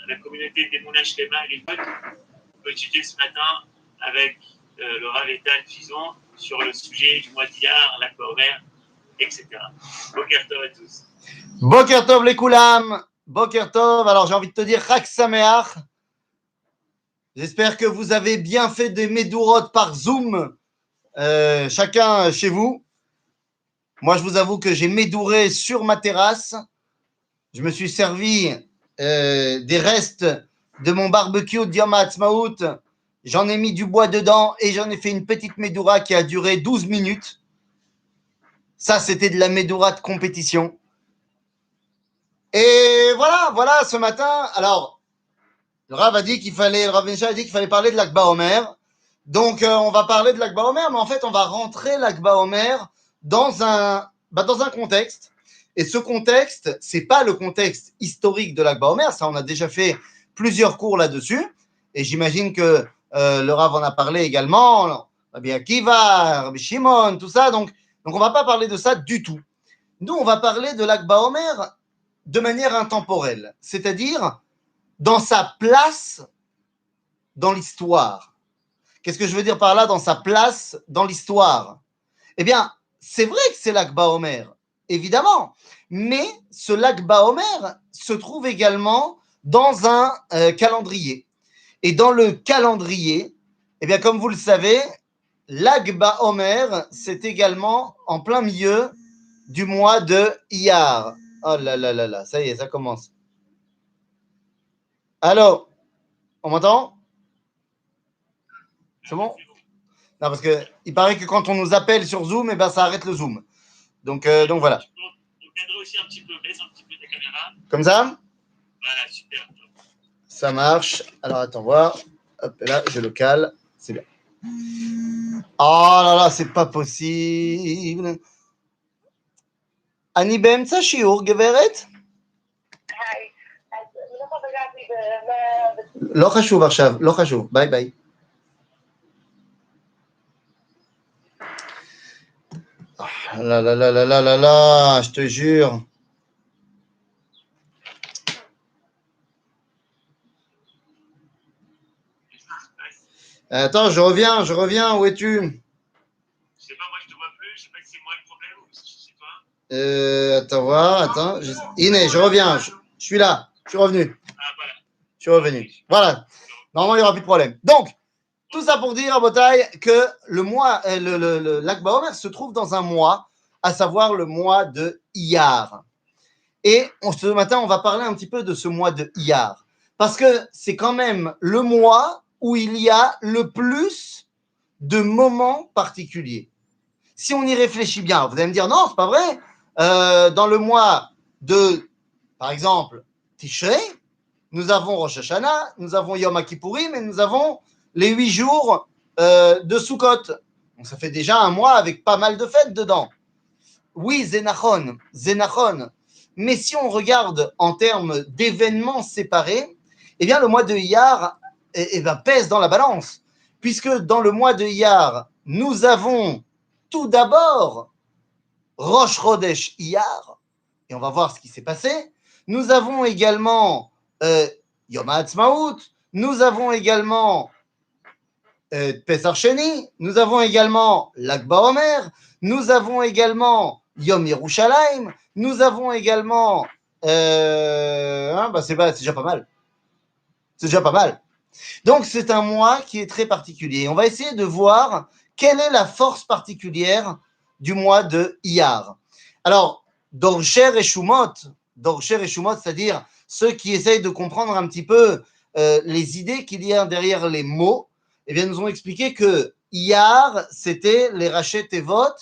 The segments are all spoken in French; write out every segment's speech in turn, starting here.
la communauté des Moulin Shlema à l'époque, on peut étudier ce matin avec le Rav Etan Fison sur le sujet du mois d'Iyar, la Omer, etc. Boker Tov à tous. Boker Tov les Koulam. Boker Tov. Alors j'ai envie de te dire Chag Sameach. J'espère que vous avez bien fait des Medurot par Zoom, chacun chez vous. Moi, je vous avoue que j'ai médouré sur ma terrasse. Je me suis servi des restes de mon barbecue de Yom Ha'atzmaut. J'en ai mis du bois dedans et j'en ai fait une petite médoura qui a duré 12 minutes. Ça, c'était de la médoura de compétition. Et voilà, ce matin. Alors, le Rav Ben Ishai a dit qu'il fallait parler de l'Akba Omer. Donc, on va parler de l'Akba Omer, mais en fait, on va rentrer l'Akba Omer dans un contexte. Et ce contexte, c'est pas le contexte historique de l'Akba Omer. Ça, on a déjà fait plusieurs cours là-dessus. Et j'imagine que le Rav en a parlé également. Rabbi Akiva, Rabbi Shimon, tout ça. Donc, on va pas parler de ça du tout. Nous, on va parler de l'Akba Omer de manière intemporelle. C'est-à-dire dans sa place dans l'histoire. Qu'est-ce que je veux dire par là, dans sa place dans l'histoire? Eh bien, c'est vrai que c'est l'Akba Omer, évidemment, mais ce l'Akba Omer se trouve également dans un calendrier. Et dans le calendrier, eh bien, comme vous le savez, l'Akba Omer, c'est également en plein milieu du mois de Iyar. Oh là là là là, ça y est, ça commence. Allô, on m'entend? C'est bon? Non, parce qu'il paraît que quand on nous appelle sur Zoom, eh ben, ça arrête le Zoom. Donc voilà. On cadre aussi un petit peu, baisse un petit peu ta caméra. Comme ça? Voilà, super. Ça marche. Alors, attends voir. Hop, là, je le cale. C'est bien. Oh là là, c'est pas possible. אני באמצע שיעור, גברת? לא חשוב עכשיו, לא חשוב. ביי ביי. Là, là, là, là, là, là, là, je te jure. Attends, je reviens, où es-tu? Je sais pas, moi je te vois plus, je sais pas si c'est moi le problème ou si c'est toi. Attends, voir, attends. Iné, je reviens, je suis là, je suis revenu. Ah voilà. Je suis revenu. Voilà. Normalement, il n'y aura plus de problème. Donc, tout ça pour dire à Botaï que le mois, l'Akba Omer se trouve dans un mois, à savoir le mois de Iyar. Et ce matin, on va parler un petit peu de ce mois de Iyar. Parce que c'est quand même le mois où il y a le plus de moments particuliers. Si on y réfléchit bien, vous allez me dire, non, c'est pas vrai. Dans le mois de, par exemple, Tishrei, nous avons Rosh Hashanah, nous avons Yom Kippourim et nous avons les 8 jours de Sukkot. Donc, ça fait déjà un mois avec pas mal de fêtes dedans. Oui, Zénachon. Mais si on regarde en termes d'événements séparés, eh bien, le mois de Iyar pèse dans la balance. Puisque dans le mois de Iyar, nous avons tout d'abord Rosh Chodesh Iyar, et on va voir ce qui s'est passé. Nous avons également Yom Ha'atzmaut, nous avons également Pesach Sheni, nous avons également l'Akba Omer, nous avons également Yom Yerushalayim, nous avons également c'est déjà pas mal. C'est déjà pas mal. Donc c'est un mois qui est très particulier. On va essayer de voir quelle est la force particulière du mois de Iyar. Alors, Dorsher et Shumot, c'est-à-dire ceux qui essayent de comprendre un petit peu les idées qu'il y a derrière les mots, eh bien, nous ont expliqué que Iyar, c'était les Raché Tevot,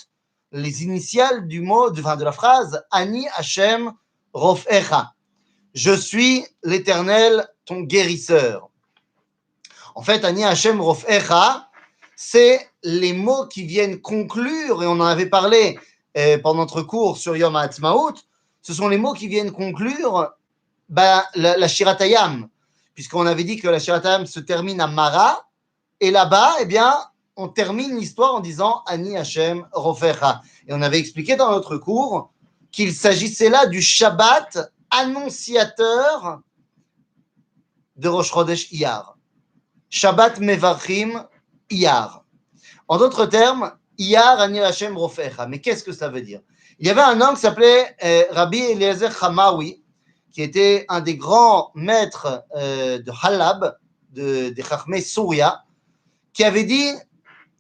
les initiales du mot, de la phrase Ani Hashem Rofecha. Je suis l'Éternel, ton guérisseur. En fait, Ani Hashem Rofecha, c'est les mots qui viennent conclure, et on en avait parlé pendant notre cours sur Yom Ha'atzmaut, ce sont les mots qui viennent conclure la Shiratayam, puisqu'on avait dit que la Shiratayam se termine à Mara, et là-bas, eh bien, on termine l'histoire en disant Ani Hashem Rofecha. Et on avait expliqué dans notre cours qu'il s'agissait là du Shabbat annonciateur de Rosh Chodesh Iyar. Shabbat Mevarchim Iyar. En d'autres termes, Iyar Ani Hashem Rofecha. Mais qu'est-ce que ça veut dire? Il y avait un homme qui s'appelait Rabbi Eliezer Hamawi, qui était un des grands maîtres de Halab, des Chachmei Souria, qui avait dit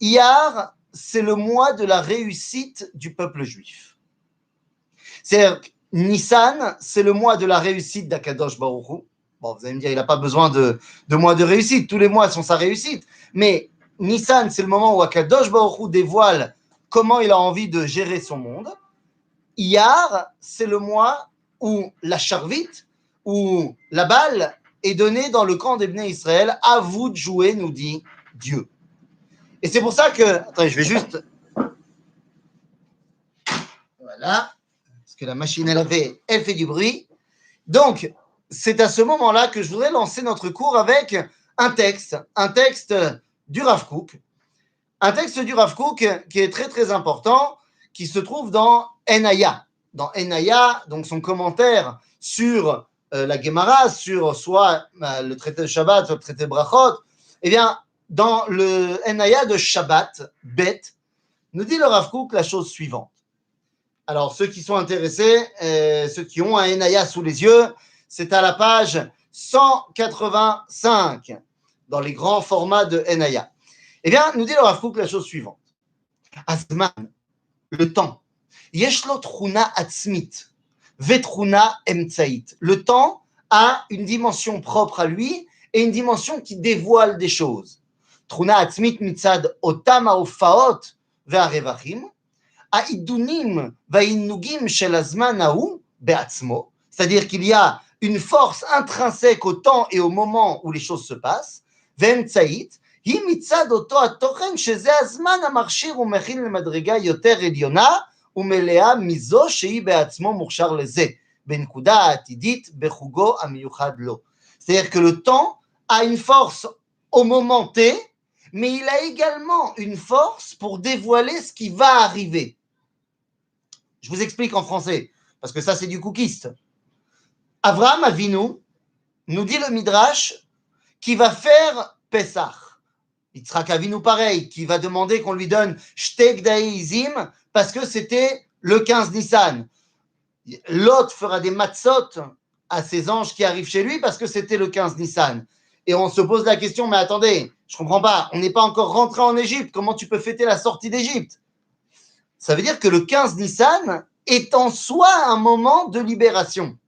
Iyar, c'est le mois de la réussite du peuple juif. C'est-à-dire, Nissan, c'est le mois de la réussite d'Akadosh Baruch Hu. Bon, vous allez me dire, il n'a pas besoin de mois de réussite. Tous les mois sont sa réussite. Mais Nissan, c'est le moment où Akadosh Baruch Hu dévoile comment il a envie de gérer son monde. Iyar, c'est le mois où la charvite, où la balle est donnée dans le camp des Bnei Israël. À vous de jouer, nous dit Dieu. Et c'est pour ça que... Attendez, je vais juste... Voilà. Parce que la machine à laver, elle fait du bruit. Donc, c'est à ce moment-là que je voudrais lancer notre cours avec un texte du Rav Kook. Un texte du Rav Kook qui est très, très important, qui se trouve dans Enaya. Dans Enaya, donc son commentaire sur la Gemara, sur soit le traité de Shabbat, soit le traité de Brachot, eh bien, dans le Enaya de Shabbat, Bet, nous dit le Rav Kook la chose suivante. Alors, ceux qui sont intéressés, ceux qui ont un Enaya sous les yeux, c'est à la page 185 dans les grands formats de Enaya. Eh bien, nous dit le Rav Kook la chose suivante. Azman, le temps. Yeshlo truna atzmit, vetruna emtsait. Le temps a une dimension propre à lui et une dimension qui dévoile des choses. Truna atzmit mitzad otam haofaot ve'arevachim, haidunim va'inugim shel hazman hahu be'atzmo. C'est-à-dire qu'il y a une force intrinsèque au temps et au moment où les choses se passent. Ve'emtsait, היא מצד אותו התוכן שזה הזמן המכשיר ומכין למדרגה יותר עליונה ומלאה מזו שהיא בעצמו מוכשר לזה, בנקודה העתידית בחוגו המיוחד לו. C'est-à-dire que le temps a une force au moment T, mais il a également une force pour dévoiler ce qui va arriver. Je vous explique en français, parce que ça c'est du cookiste. Avraham Avinu nous dit le Midrash qui va faire Pessah. Yitzhak Avinu pareil, qui va demander qu'on lui donne Shtei Gdaei Izim parce que c'était le 15 Nissan. Lot fera des matzot à ses anges qui arrivent chez lui parce que c'était le 15 Nissan. Et on se pose la question, mais attendez, je ne comprends pas, on n'est pas encore rentré en Égypte, comment tu peux fêter la sortie d'Égypte? Ça veut dire que le 15 Nissan est en soi un moment de libération.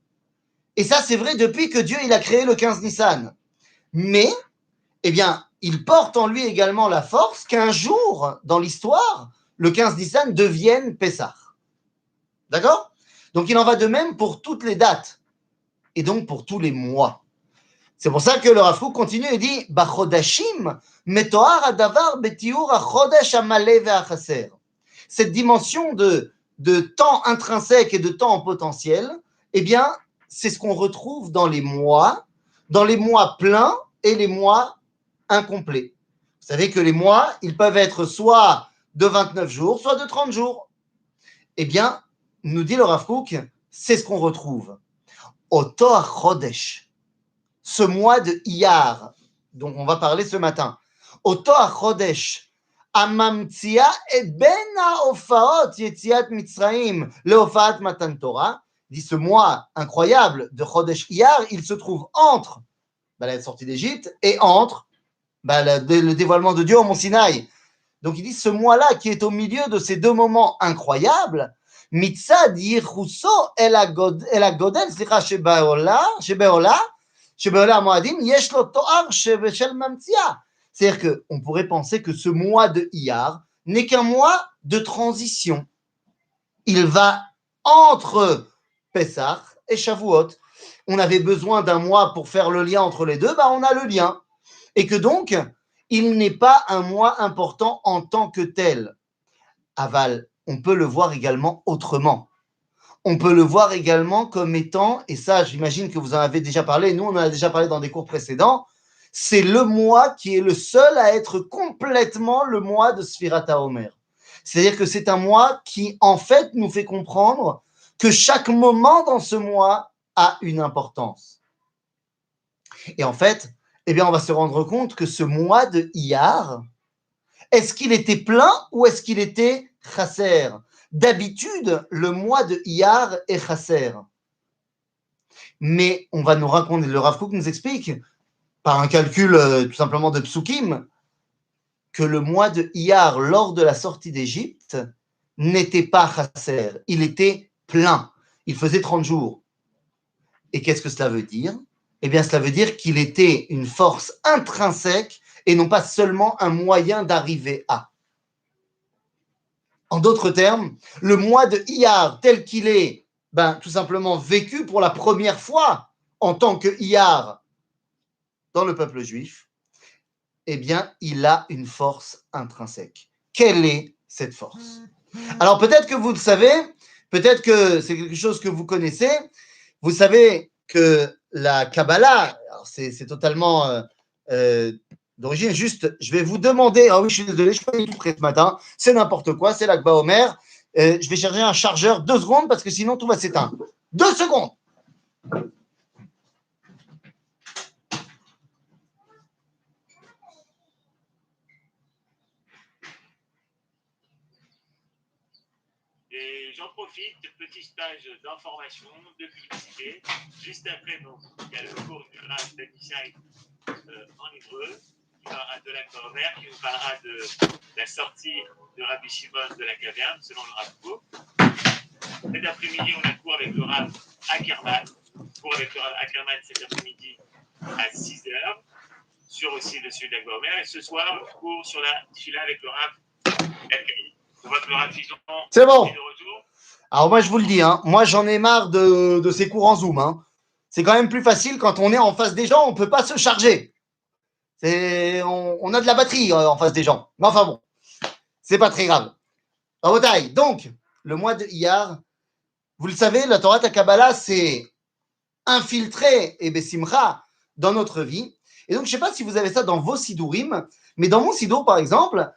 Et ça, c'est vrai depuis que Dieu il a créé le 15 Nissan. Mais, eh bien, il porte en lui également la force qu'un jour, dans l'histoire, le 15 Nissan devienne Pessah. D'accord? Donc, il en va de même pour toutes les dates et donc pour tous les mois. C'est pour ça que le Rav Kook continue et dit Bachodashim metoar adavar betiur achodesh hamale ve'achaser. Cette dimension de temps intrinsèque et de temps en potentiel, eh bien, c'est ce qu'on retrouve dans les mois pleins et les mois incomplets. Vous savez que les mois, ils peuvent être soit de 29 jours, soit de 30 jours. Eh bien, nous dit le Rav Kook, c'est ce qu'on retrouve. Oto HaChodesh, ce mois de Iyar, dont on va parler ce matin. Oto HaChodesh, Amamtsia et Ben HaOfaot Yetziat Mitzraim, Leofaat Matan Torah, dit ce mois incroyable de Chodesh Iyar, il se trouve entre la sortie d'Égypte et entre le dévoilement de Dieu au Mont Sinaï. Donc il dit ce mois-là qui est au milieu de ces deux moments incroyables, Mitzad Yichuso El Agodel, Shebeola Moadim, Yesh Lo Toar Shel Mamtsia. C'est-à-dire qu'on pourrait penser que ce mois de Iyar n'est qu'un mois de transition. Il va entre Pessah et Shavuot. On avait besoin d'un mois pour faire le lien entre les deux, on a le lien. Et que donc, il n'est pas un mois important en tant que tel. Aval, on peut le voir également autrement. On peut le voir également comme étant, et ça j'imagine que vous en avez déjà parlé, nous on en a déjà parlé dans des cours précédents, c'est le mois qui est le seul à être complètement le mois de Sfirat HaOmer. C'est-à-dire que c'est un mois qui en fait nous fait comprendre que chaque moment dans ce mois a une importance. Et en fait, eh bien, on va se rendre compte que ce mois de Iyar, est-ce qu'il était plein ou est-ce qu'il était chasser? D'habitude, le mois de Iyar est chasser. Mais on va nous raconter, le Rav Kook nous explique, par un calcul tout simplement de psukim, que le mois de Iyar, lors de la sortie d'Égypte, n'était pas chasser, il était plein. Il faisait 30 jours. Et qu'est-ce que cela veut dire? Eh bien, cela veut dire qu'il était une force intrinsèque et non pas seulement un moyen d'arriver à. En d'autres termes, le mois de Iyar, tel qu'il est, tout simplement vécu pour la première fois en tant que Iyar dans le peuple juif, eh bien, il a une force intrinsèque. Quelle est cette force? Alors, peut-être que vous le savez, peut-être que c'est quelque chose que vous connaissez. Vous savez que la Kabbalah, c'est totalement d'origine. Juste, je vais vous demander, ah oui, je suis désolé, je ne suis pas du tout prêt ce matin, c'est n'importe quoi, c'est l'Akba Omer. Je vais chercher un chargeur, 2 secondes, parce que sinon tout va s'éteindre. 2 secondes. Et j'en profite, petit stage d'information, de publicité. Juste après, donc, il y a le cours du Rav Danishai en hébreu, qui parlera de la Korver, qui nous parlera de la sortie de Rabbi Shimon de la caverne, selon le Rav Kook. Cet après-midi, on a cours avec le Rav Ackerman. Cours avec le Rav Ackerman cet après-midi à 6h, sur aussi le sujet de la Korver. Et ce soir, cours sur la Tfila avec le Rav Elkaï. On voit que le Rav Fison c'est bon. est de retour. Alors moi, je vous le dis, moi j'en ai marre de ces cours en Zoom. C'est quand même plus facile quand on est en face des gens, on ne peut pas se charger. On a de la batterie en face des gens. Mais enfin bon, c'est pas très grave. Rabotai, donc, le mois de Iyar, vous le savez, la Torah Kabbalah s'est infiltrée et Bessimcha dans notre vie. Et donc, je ne sais pas si vous avez ça dans vos Sidurim, mais dans mon Sidour, par exemple,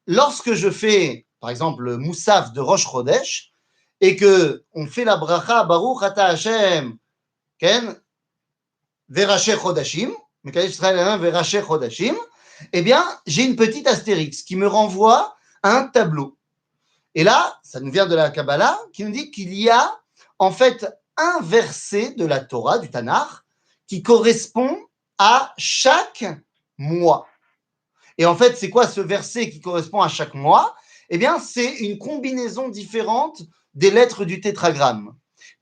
lorsque je fais, par exemple, le Moussaf de Rosh Chodesh, et qu'on fait la bracha Baruch Ata Hashem, Ken, Veraché Chodashim, Mekadesh Israël Veraché Chodashim, eh bien, j'ai une petite astérix qui me renvoie à un tableau. Et là, ça nous vient de la Kabbalah, qui nous dit qu'il y a en fait un verset de la Torah, du Tanakh, qui correspond à chaque mois. Et en fait, c'est quoi ce verset qui correspond à chaque mois? Eh bien, c'est une combinaison différente des lettres du tétragramme.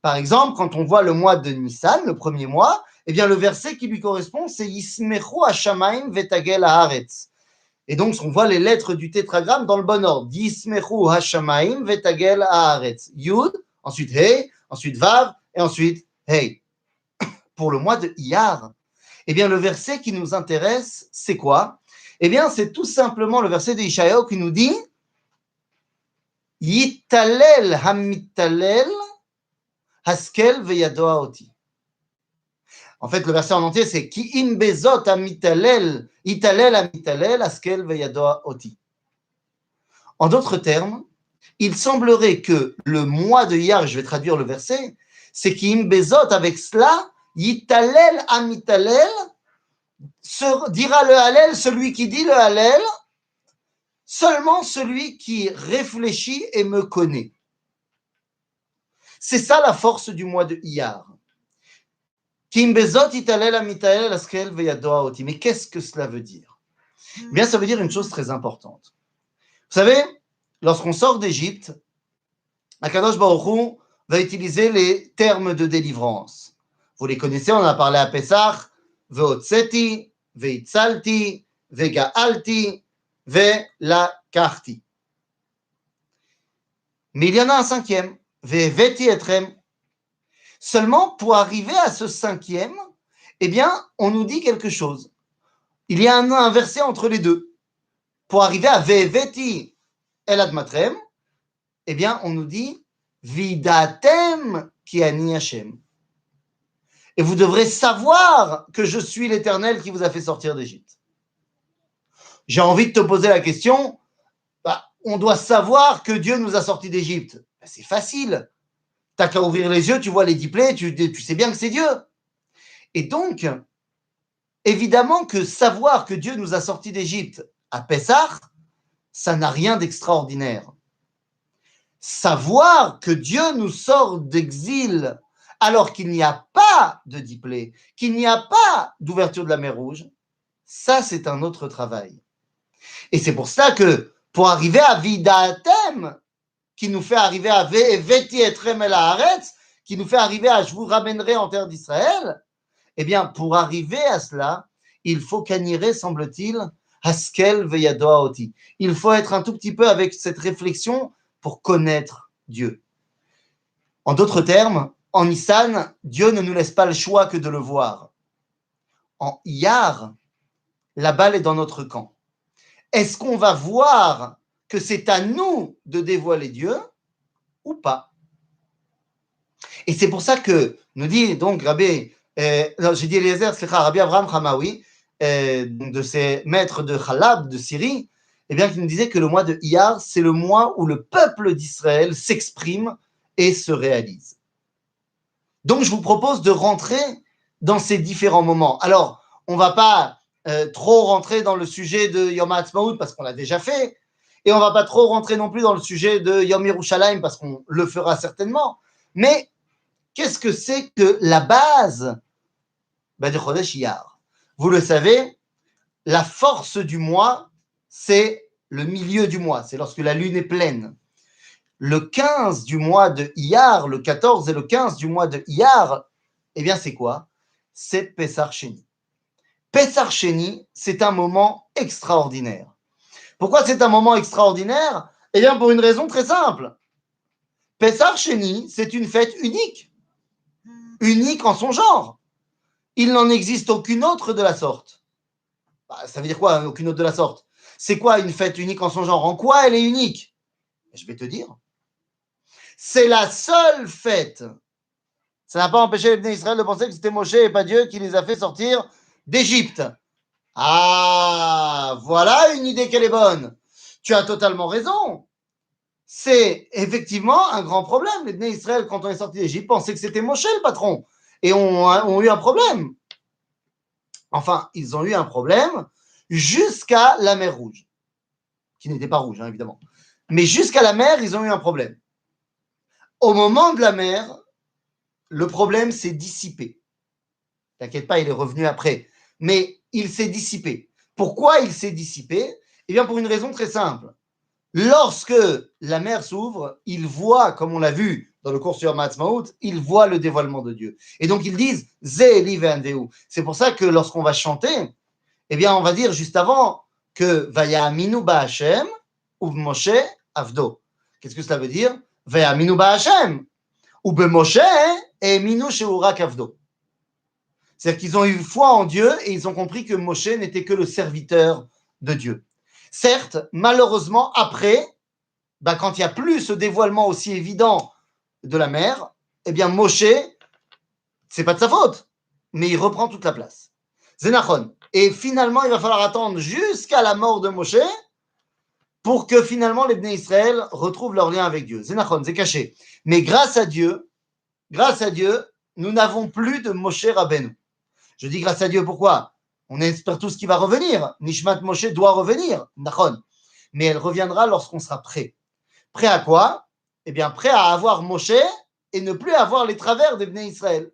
Par exemple, quand on voit le mois de Nissan, le premier mois, eh bien, le verset qui lui correspond, c'est Yismechu Hashamaim Vetagel Haaretz. Et donc, on voit les lettres du tétragramme dans le bon ordre. Yismechu Hashamaim Vetagel Haaretz. Yud, ensuite Hey, ensuite Vav, et ensuite Hey. Pour le mois de Iyar, eh bien, le verset qui nous intéresse, c'est quoi? Eh bien, c'est tout simplement le verset de Ishaïaou qui nous dit Yitalel hamitalel haskel veyadoa oti. En fait, le verset en entier, c'est Ki im bezot hamitalel, italel hamitalel haskel veyadoa oti. En d'autres termes, il semblerait que le mois de Iyar, je vais traduire le verset, c'est Ki im bezot, avec cela, yitalel hamitalel, dira le Hallel, celui qui dit le Hallel, seulement celui qui réfléchit et me connaît. C'est ça la force du mois de Iyar. Mais qu'est-ce que cela veut dire? Eh bien, ça veut dire une chose très importante. Vous savez, lorsqu'on sort d'Égypte, Akadosh Baruch Hu va utiliser les termes de délivrance. Vous les connaissez, on en a parlé à Pessah, Ve'otseti, Ve'itzalti, Ve'ga'alti, Ve'lakarti. Mais il y en a un cinquième, Ve'veti etrem. Seulement, pour arriver à ce cinquième, eh bien, on nous dit quelque chose. Il y a un verset entre les deux. Pour arriver à Ve'veti el admatrem, eh bien, on nous dit Vidatem ki ani Hashem. Et vous devrez savoir que je suis l'Éternel qui vous a fait sortir d'Égypte. J'ai envie de te poser la question, on doit savoir que Dieu nous a sortis d'Égypte. C'est facile. Tu n'as qu'à ouvrir les yeux, tu vois les 10 plaies, tu sais bien que c'est Dieu. Et donc, évidemment que savoir que Dieu nous a sortis d'Égypte à Pessah, ça n'a rien d'extraordinaire. Savoir que Dieu nous sort d'exil alors qu'il n'y a pas de diplé, qu'il n'y a pas d'ouverture de la mer Rouge, ça c'est un autre travail. Et c'est pour ça que pour arriver à Vidatem, qui nous fait arriver à Veti etrem el haaretz, qui nous fait arriver à je vous ramènerai en terre d'Israël, eh bien pour arriver à cela, il faut qu'Aniré, semble-t-il, Haskel veyadoa oti. Il faut être un tout petit peu avec cette réflexion pour connaître Dieu. En d'autres termes, en Nissan, Dieu ne nous laisse pas le choix que de le voir. En Iyar, la balle est dans notre camp. Est-ce qu'on va voir que c'est à nous de dévoiler Dieu ou pas? Et c'est pour ça que nous dit donc Rabbi, j'ai dit Eliezer, Rabbi Avraham Hamaoui, de ces maîtres de Chalab, de Syrie, eh bien, qui nous disait que le mois de Iyar, c'est le mois où le peuple d'Israël s'exprime et se réalise. Donc, je vous propose de rentrer dans ces différents moments. Alors, on ne va pas trop rentrer dans le sujet de Yom HaAtzmaut parce qu'on l'a déjà fait, et on ne va pas trop rentrer non plus dans le sujet de Yom Yerushalayim parce qu'on le fera certainement. Mais qu'est-ce que c'est que la base de Chodesh Iyar? Vous le savez, la force du mois, c'est le milieu du mois, c'est lorsque la lune est pleine. Le 15 du mois de Iyar, le 14 et le 15 du mois de Iyar, eh bien c'est quoi? C'est Pessar Sheni. Pessar Sheni, c'est un moment extraordinaire. Pourquoi c'est un moment extraordinaire? Eh bien pour une raison très simple. Pessar Sheni, c'est une fête unique. Unique en son genre. Il n'en existe aucune autre de la sorte. Ça veut dire quoi, aucune autre de la sorte? C'est quoi une fête unique en son genre? En quoi elle est unique? Je vais te dire. C'est la seule fête. Ça n'a pas empêché les Bnei Israël de penser que c'était Moshe et pas Dieu qui les a fait sortir d'Égypte. Ah, voilà une idée qu'elle est bonne. Tu as totalement raison. C'est effectivement un grand problème. Les Bnei Israël, quand on est sorti d'Égypte, pensaient que c'était Moshe le patron et ont eu un problème. Enfin, ils ont eu un problème jusqu'à la mer Rouge, qui n'était pas rouge, hein, évidemment. Mais jusqu'à la mer, ils ont eu un problème. Au moment de la mer, le problème s'est dissipé. T'inquiète pas, il est revenu après. Mais il s'est dissipé. Pourquoi il s'est dissipé? Eh bien, pour une raison très simple. Lorsque la mer s'ouvre, ils voient, comme on l'a vu dans le cours sur Matzmaout, ils voient le dévoilement de Dieu. Et donc, ils disent « Ze Eli ve'andeu ». C'est pour ça que lorsqu'on va chanter, eh bien, on va dire juste avant que « Vaya'aminu ba'Hashem ou Moshe avdo ». Qu'est-ce que cela veut dire? « Vaya'aminu ba'Hashem ou Moshe e'eminu she'urak avdo ». C'est-à-dire qu'ils ont eu foi en Dieu et ils ont compris que Moshe n'était que le serviteur de Dieu. Certes, malheureusement, après, quand il n'y a plus ce dévoilement aussi évident de la mer, eh bien, Moshe, c'est pas de sa faute, mais il reprend toute la place. Zénachon. Et finalement, il va falloir attendre jusqu'à la mort de Moshe pour que finalement les Bnei Israël retrouvent leur lien avec Dieu. Zénachon, c'est caché. Mais grâce à Dieu, nous n'avons plus de Moshe Rabbeinu. Je dis grâce à Dieu, pourquoi? On espère tous qu'il va revenir. Nishmat Moshe doit revenir, Nachon. Mais elle reviendra lorsqu'on sera prêt. Prêt à quoi? Eh bien, prêt à avoir Moshe et ne plus avoir les travers des Bnei Israël.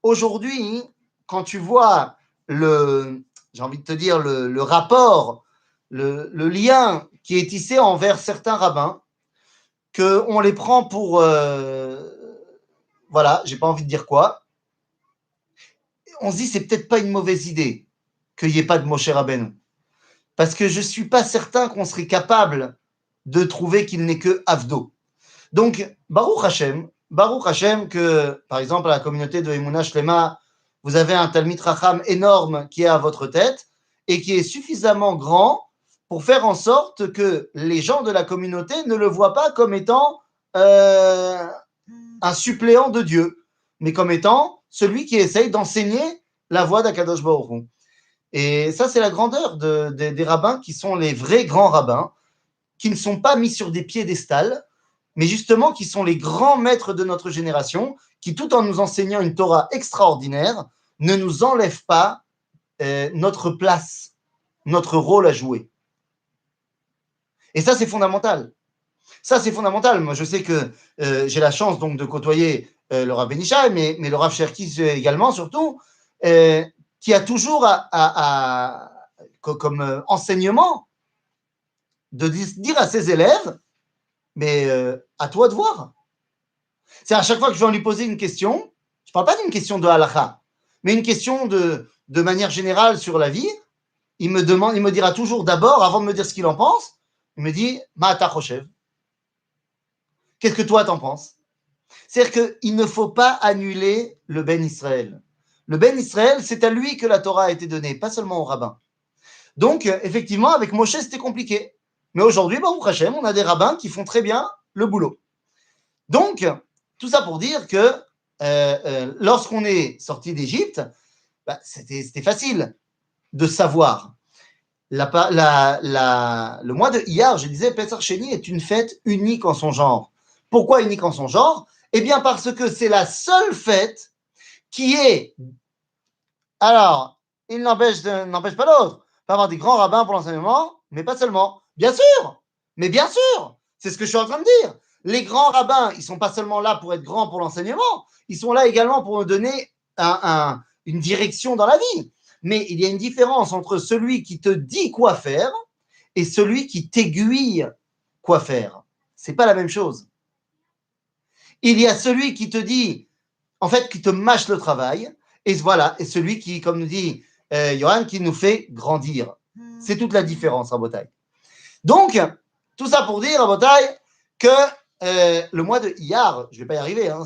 Aujourd'hui, quand tu vois j'ai envie de te dire, le rapport, le lien qui est tissé envers certains rabbins, qu'on les prend pour, voilà, j'ai pas envie de dire quoi, on se dit c'est peut-être pas une mauvaise idée qu'il n'y ait pas de Moshe Rabbeinu. Parce que je ne suis pas certain qu'on serait capable de trouver qu'il n'est que Avdo. Donc, Baruch Hashem que, par exemple, à la communauté de Emunah Shlema, vous avez un Talmid Racham énorme qui est à votre tête et qui est suffisamment grand pour faire en sorte que les gens de la communauté ne le voient pas comme étant un suppléant de Dieu, mais comme étant celui qui essaye d'enseigner la voie d'Akadosh Baruch Hu. Et ça, c'est la grandeur des rabbins qui sont les vrais grands rabbins, qui ne sont pas mis sur des piédestals, mais justement qui sont les grands maîtres de notre génération, qui, tout en nous enseignant une Torah extraordinaire, ne nous enlève pas notre place, notre rôle à jouer. Et ça, c'est fondamental. Ça, c'est fondamental. Moi, je sais que j'ai la chance donc de côtoyer le Rav Benishai, mais le Rav Cherkis également, surtout, qui a toujours comme enseignement de dire à ses élèves, mais à toi de voir. C'est à chaque fois que je vais lui poser une question, je ne parle pas d'une question de halakha, mais une question de manière générale sur la vie, il me dira toujours d'abord, avant de me dire ce qu'il en pense, il me dit, Ma'ata Choshev. Qu'est-ce que toi t'en penses? C'est-à-dire qu'il ne faut pas annuler le Ben Israël. Le Ben Israël, c'est à lui que la Torah a été donnée, pas seulement au rabbin. Donc, effectivement, avec Moshe, c'était compliqué. Mais aujourd'hui, Baruch Hashem, on a des rabbins qui font très bien le boulot. Donc, tout ça pour dire que lorsqu'on est sorti d'Égypte, bah, c'était facile de savoir. Le mois de Iyar, je disais, Pesach Sheni est une fête unique en son genre. Pourquoi unique en son genre? Eh bien, parce que c'est la seule fête qui est. Alors, il n'empêche pas l'autre. Il peut avoir des grands rabbins pour l'enseignement, mais pas seulement. Bien sûr, mais bien sûr, c'est ce que je suis en train de dire. Les grands rabbins, ils ne sont pas seulement là pour être grands pour l'enseignement, ils sont là également pour nous donner une direction dans la vie. Mais il y a une différence entre celui qui te dit quoi faire et celui qui t'aiguille quoi faire. Ce n'est pas la même chose. Il y a celui qui te dit, en fait, qui te mâche le travail, et voilà, et celui qui, comme nous dit Johan, qui nous fait grandir. C'est toute la différence, Rabotai. Donc, tout ça pour dire, Rabotai, que le mois de Iyar, je ne vais pas y arriver, hein,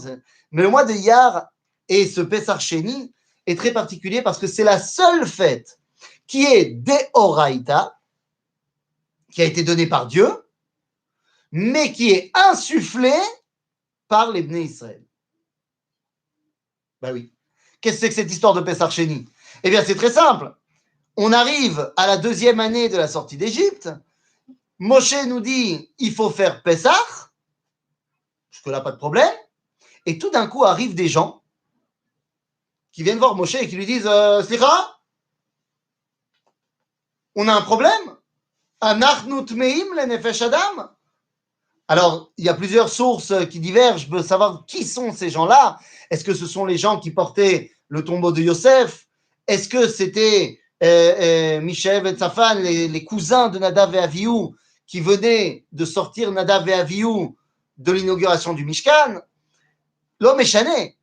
mais le mois de Iyar et ce Pesach Sheni est très particulier parce que c'est la seule fête qui est Deoraita, qui a été donnée par Dieu, mais qui est insufflée par les Bnei Israël. Ben oui. Qu'est-ce que c'est que cette histoire de Pesach Sheni? Eh bien, c'est très simple. On arrive à la 2e année de la sortie d'Égypte. Moshe nous dit, il faut faire Pesach. Jusque-là, pas de problème. Et tout d'un coup, arrivent des gens qui viennent voir Moshe et qui lui disent, Slicha, on a un problème. Anachnu tmeim le nefesh adam. Alors, il y a plusieurs sources qui divergent. Je veux savoir qui sont ces gens-là. Est-ce que ce sont les gens qui portaient le tombeau de Yosef? Est-ce que c'était Michel et Tzafan, les cousins de Nadav et Avihu, qui venaient de sortir Nadav et Avihu de l'inauguration du Mishkan? L'homme est chané.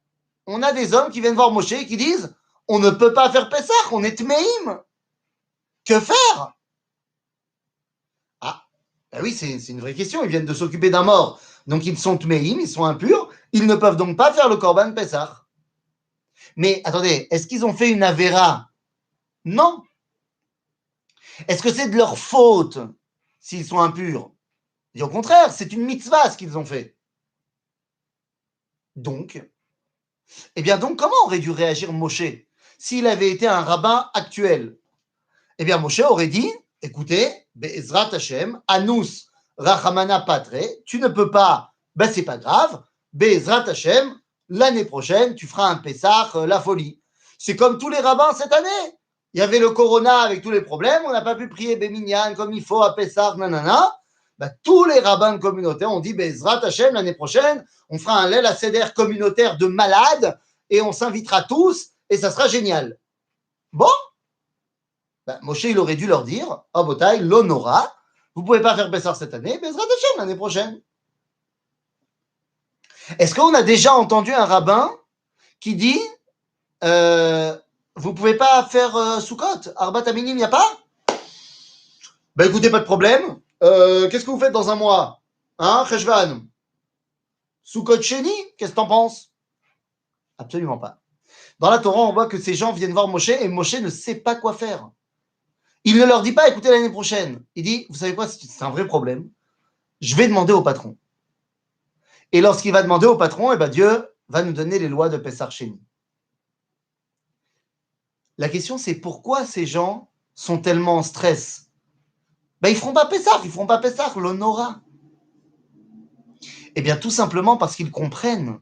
On a des hommes qui viennent voir Moshe et qui disent, on ne peut pas faire Pessah, on est Tmeim. Que faire? Ben oui, c'est une vraie question. Ils viennent de s'occuper d'un mort. Donc, ils sont tmeim, ils sont impurs. Ils ne peuvent donc pas faire le Korban Pessah. Mais attendez, est-ce qu'ils ont fait une avéra? Non. Est-ce que c'est de leur faute s'ils sont impurs? Et au contraire, c'est une mitzvah ce qu'ils ont fait. Donc, eh bien donc, comment aurait dû réagir Moshe s'il avait été un rabbin actuel? Eh bien, Moshe aurait dit, écoutez, Be'ezrat Hashem, Anus Rachamana Patre, tu ne peux pas, ben c'est pas grave, Be'ezrat Hashem, l'année prochaine, tu feras un Pessah, la folie. C'est comme tous les rabbins cette année. Il y avait le corona avec tous les problèmes, on n'a pas pu prier Béminyan comme il faut à Pessah, nanana. Ben, tous les rabbins communautaires ont dit Be'ezrat Hashem, l'année prochaine, on fera un Leil HaSeder communautaire de malades et on s'invitera tous et ça sera génial. Bon, ben, Moshe, il aurait dû leur dire, oh Botaï, l'honora, vous ne pouvez pas faire Pessah cette année, Bezrat Hashem l'année prochaine. Est-ce qu'on a déjà entendu un rabbin qui dit, vous ne pouvez pas faire Sukkot, Arbat Aminim, il n'y a pas? Ben écoutez, pas de problème. Qu'est-ce que vous faites dans un mois? Hein, Cheshvan? Sukkot Sheni, qu'est-ce que t'en penses? Absolument pas. Dans la Torah, on voit que ces gens viennent voir Moshe et Moshe ne sait pas quoi faire. Il ne leur dit pas, écoutez, l'année prochaine. Il dit, vous savez quoi, c'est un vrai problème. Je vais demander au patron. Et lorsqu'il va demander au patron, eh ben Dieu va nous donner les lois de Pessah Sheni. La question, c'est pourquoi ces gens sont tellement en stress? Ben, ils ne feront pas Pessah, l'honora. Eh bien, tout simplement parce qu'ils comprennent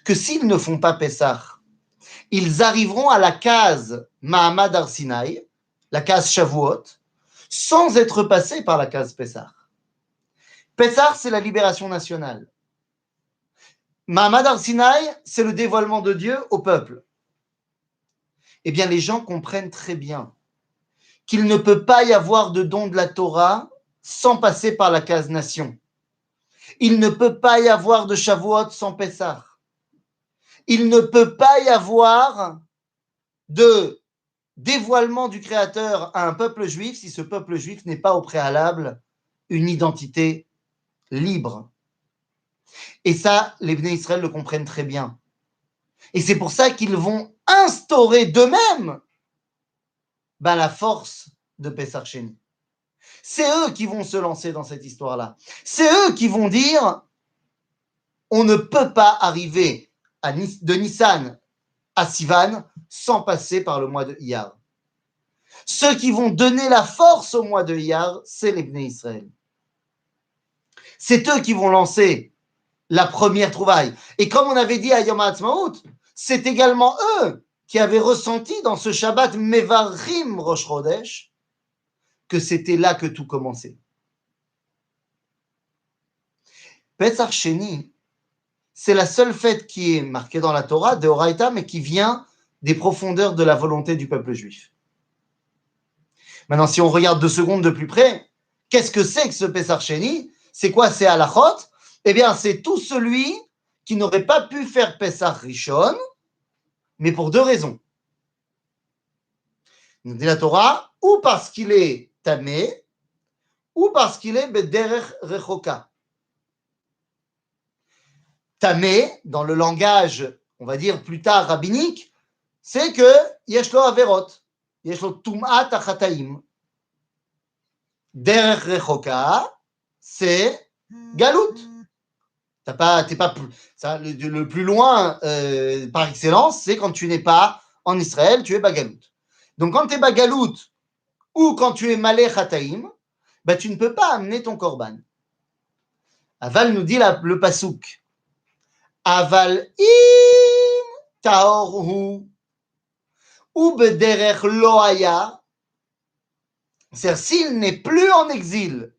que s'ils ne font pas Pessah, ils arriveront à la case Mahamad Har Sinaï, la case Shavuot, sans être passés par la case Pessah. Pessah, c'est la libération nationale. Mahamad Har Sinaï, c'est le dévoilement de Dieu au peuple. Eh bien, les gens comprennent très bien qu'il ne peut pas y avoir de don de la Torah sans passer par la case nation. Il ne peut pas y avoir de Shavuot sans Pessah. Il ne peut pas y avoir de dévoilement du Créateur à un peuple juif si ce peuple juif n'est pas au préalable une identité libre. Et ça, les Bnei Israël le comprennent très bien. Et c'est pour ça qu'ils vont instaurer d'eux-mêmes la force de Pessah Sheni. C'est eux qui vont se lancer dans cette histoire-là. C'est eux qui vont dire on ne peut pas arriver de Nissan à Sivan sans passer par le mois de Iyar. Ceux qui vont donner la force au mois de Iyar, c'est les Bnei Israël. C'est eux qui vont lancer la première trouvaille. Et comme on avait dit à Yom HaAtzmaut, c'est également eux qui avaient ressenti dans ce Shabbat Mevarim Rosh Chodesh que c'était là que tout commençait. Pessah Sheni, c'est la seule fête qui est marquée dans la Torah, de Horaïta, mais qui vient des profondeurs de la volonté du peuple juif. Maintenant, si on regarde 2 secondes de plus près, qu'est-ce que c'est que ce Pessah Sheni? C'est quoi? C'est halachot? Eh bien, c'est tout celui qui n'aurait pas pu faire Pessah Rishon, mais pour 2 raisons. Nous dit la Torah, ou parce qu'il est tamé, ou parce qu'il est bederech rechoka. Tamé, dans le langage, on va dire plus tard rabbinique, c'est que yeshlo averot, yeshlo tum'at achataim. Derech rechoka, c'est galout. T'es pas ça, le plus loin par excellence, c'est quand tu n'es pas en Israël, tu es bagalout. Donc quand tu es bagalout ou quand tu es malé chataim, tu ne peux pas amener ton korban. Aval nous dit le pasouk. Aval im taorhu ou bederech lo haya, c'est-à-dire s'il n'est plus en exil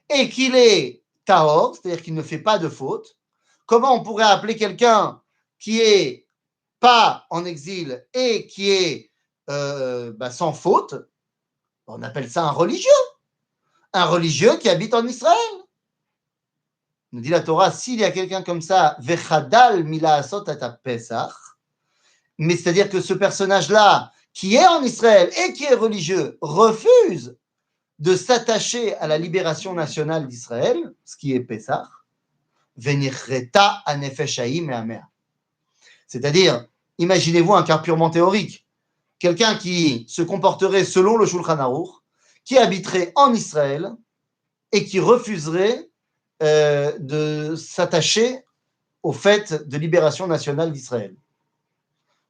et qu'il est taor, c'est-à-dire qu'il ne fait pas de faute, comment on pourrait appeler quelqu'un qui est pas en exil et qui est sans faute? On appelle ça un religieux qui habite en Israël. Nous dit la Torah, s'il y a quelqu'un comme ça, vechadal mila asot at Pesach, mais c'est-à-dire que ce personnage-là, qui est en Israël et qui est religieux, refuse de s'attacher à la libération nationale d'Israël, ce qui est Pesach, venirreta anefeshaim et amea. C'est-à-dire, imaginez-vous un cas purement théorique, quelqu'un qui se comporterait selon le Shulchan Aruch, qui habiterait en Israël et qui refuserait de s'attacher au fait de libération nationale d'Israël.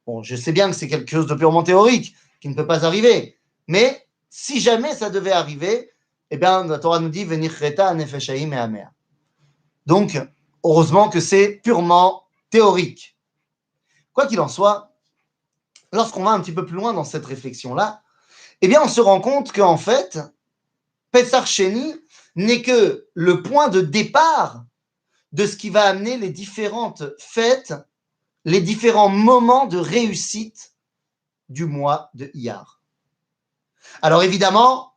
Bon, je sais bien que c'est quelque chose de purement théorique, qui ne peut pas arriver, mais si jamais ça devait arriver, eh bien, la Torah nous dit « Venirreta nefeshaim et amea ». Donc, heureusement que c'est purement théorique. Quoi qu'il en soit, lorsqu'on va un petit peu plus loin dans cette réflexion-là, eh bien, on se rend compte qu'en fait, Pessah Sheni n'est que le point de départ de ce qui va amener les différentes fêtes, les différents moments de réussite du mois de Iyar. Alors évidemment,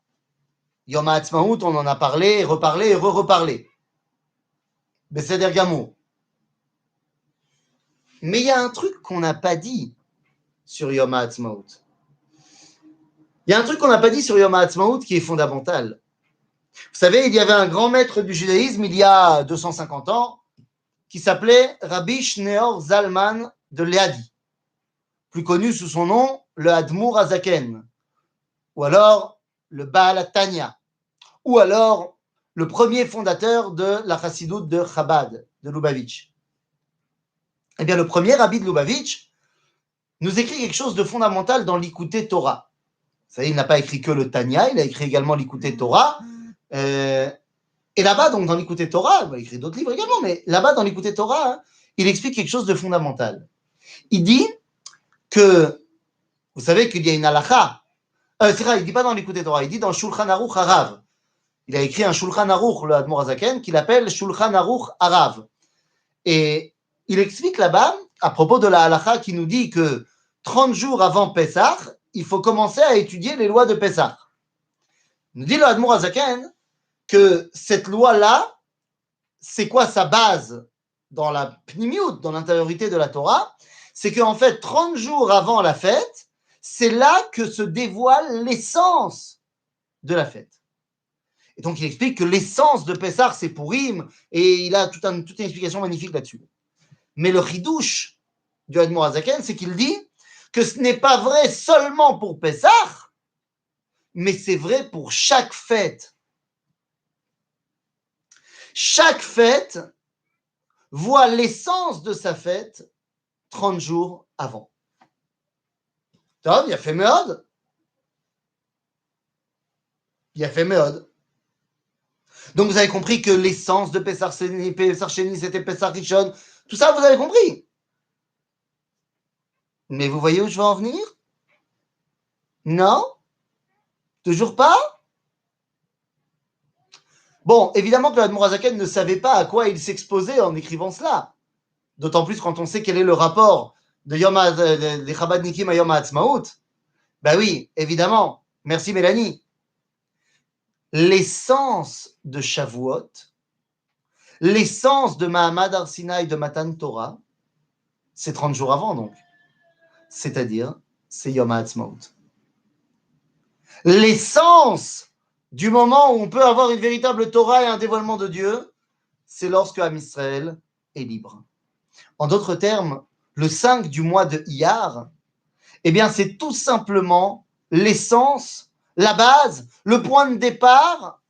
Yom HaAtzmaut, on en a parlé, reparlé et reparlé. Beseder Gamour. Mais il y a un truc qu'on n'a pas dit sur Yom HaAtzmaut. Il y a un truc qu'on n'a pas dit sur Yom HaAtzmaut qui est fondamental. Vous savez, il y avait un grand maître du judaïsme il y a 250 ans qui s'appelait Rabbi Shneor Zalman de Leadi, plus connu sous son nom, le Admour Hazaken, ou alors le Baal HaTanya, ou alors le premier fondateur de la chassidoute de Chabad, de Lubavitch. Eh bien, le premier rabbi de Lubavitch nous écrit quelque chose de fondamental dans l'Ikouté Torah. Vous savez, il n'a pas écrit que le Tanya, il a écrit également l'Ikouté Torah. Et là-bas, donc dans l'Ikouté Torah, il a écrit d'autres livres également, mais là-bas, dans l'Ikouté Torah, il explique quelque chose de fondamental. Il dit que, vous savez qu'il y a une halakha. C'est vrai, il ne dit pas dans l'Écoute Torah, il dit dans Shulchan Aruch Harav. Il a écrit un Shulchan Aruch, le Admor Hazaken, qu'il appelle Shulchan Aruch Harav. Et il explique là-bas, à propos de la halakha qui nous dit que 30 jours avant Pessah, il faut commencer à étudier les lois de Pessah. Il nous dit le Admor Hazaken que cette loi-là, c'est quoi sa base dans la pnimiut, dans l'intériorité de la Torah? C'est qu'en fait, 30 jours avant la fête, c'est là que se dévoile l'essence de la fête. Et donc, il explique que l'essence de Pessah, c'est Purim, et il a toute une explication magnifique là-dessus. Mais le chidouche du Admor Hazaken, c'est qu'il dit que ce n'est pas vrai seulement pour Pessah, mais c'est vrai pour chaque fête. Chaque fête voit l'essence de sa fête 30 jours avant. Tom, il a fait méode. Il a fait méode. Donc vous avez compris que l'essence de Pessah Sheni, c'était Pessah Rishon. Tout ça, vous avez compris. Mais vous voyez où je veux en venir? Non? Toujours pas? Bon, évidemment que l'Admor Hazaken ne savait pas à quoi il s'exposait en écrivant cela. D'autant plus quand on sait quel est le rapport des Chabadnikim à Yom HaAtzmaut. Ben oui, évidemment. Merci Mélanie. L'essence de Shavuot, l'essence de Mahamad Har Sinai de Matan Torah, c'est 30 jours avant donc. C'est-à-dire, c'est Yom HaAtzmaut. L'essence du moment où on peut avoir une véritable Torah et un dévoilement de Dieu, c'est lorsque Am Israël est libre. En d'autres termes, le 5 du mois de Iyar, eh bien, c'est tout simplement l'essence, la base, le point de départ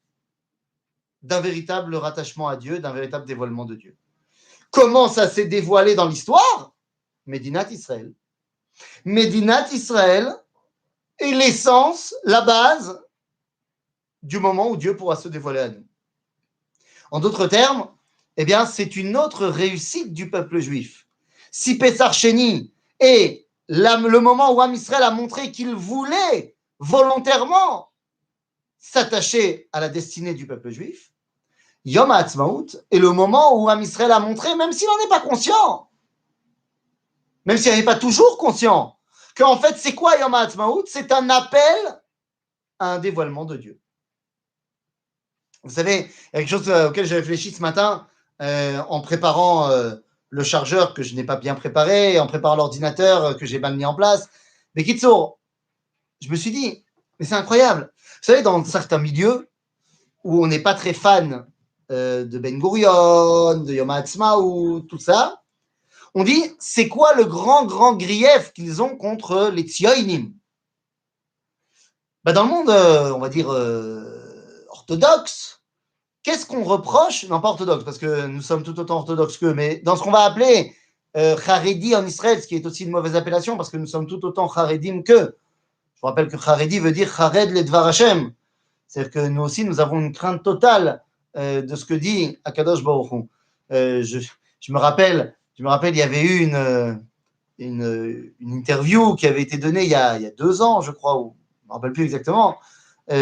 d'un véritable rattachement à Dieu, d'un véritable dévoilement de Dieu. Comment ça s'est dévoilé dans l'histoire? Médinat Israël. Médinat Israël est l'essence, la base du moment où Dieu pourra se dévoiler à nous. En d'autres termes, eh bien, c'est une autre réussite du peuple juif. Si Pessah Sheni est le moment où Am Israël a montré qu'il voulait volontairement s'attacher à la destinée du peuple juif, Yom HaAtzmaut est le moment où Am Israël a montré, même s'il n'en est pas conscient, même s'il n'est pas toujours conscient, qu'en fait, c'est quoi Yom HaAtzmaut? C'est un appel à un dévoilement de Dieu. Vous savez, il y a quelque chose auquel j'ai réfléchi ce matin en préparant le chargeur que je n'ai pas bien préparé, en préparant l'ordinateur que j'ai mal mis en place. Mais Kitsour, je me suis dit, mais c'est incroyable. Vous savez, dans certains milieux où on n'est pas très fan de Ben Gurion, de Yom HaAtzmaut, tout ça, on dit, c'est quoi le grand grief qu'ils ont contre les Tzionim? Dans le monde, on va dire, orthodoxe, qu'est-ce qu'on reproche? Non, pas orthodoxe, parce que nous sommes tout autant orthodoxes qu'eux, mais dans ce qu'on va appeler Haredi en Israël, ce qui est aussi une mauvaise appellation, parce que nous sommes tout autant Haredim qu'eux. Je vous rappelle que Haredi veut dire Hared Ledvar Hashem. C'est-à-dire que nous aussi, nous avons une crainte totale de ce que dit Akadosh Baruch Hu. Je me rappelle, il y avait eu une interview qui avait été donnée il y a 2 ans, je crois, ou je ne me rappelle plus exactement,